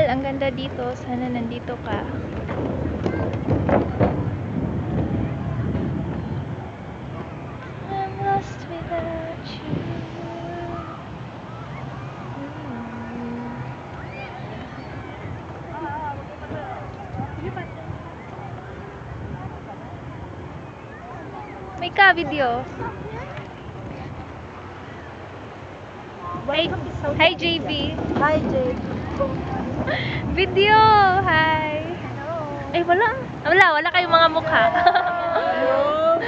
ang ganda dito. Sana nandito ka. I'm lost without you. May ka video. Hi JB. Hi, JB. Video. Hi. Ay wala kayong mga mukha. Hello.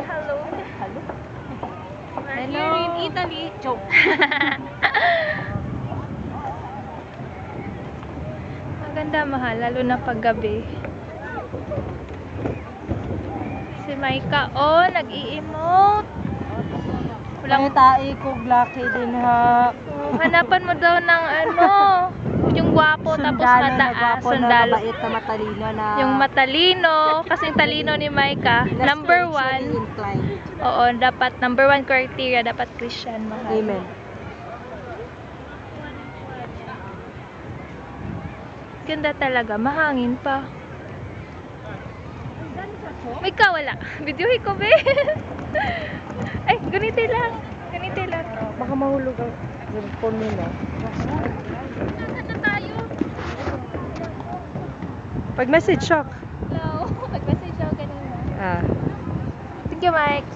Hello. Hello. Hello. Here in Italy. Joke. Maganda mahal, lalo na paggabi. Si Maika, nag-i-emote. Walang tae ko, lucky din ha. Hanapan mo daw ng yung gwapo tapos mataas, sundalo, mabait na matalino na. Yung matalino, kasing talino ni Maika. Number 1. Oo, dapat number 1 criteria, dapat Christian mahal. Amen. Ganda talaga, mahangin pa. Maika, wala. Videohin ko, be. Ay, ganito lang. Ganito lang. Baka mahulog ang phone nila. Nasaan na tayo? Pag-message shock. Hello. Pag-message ako kanina. Ah. Thank you, Mike.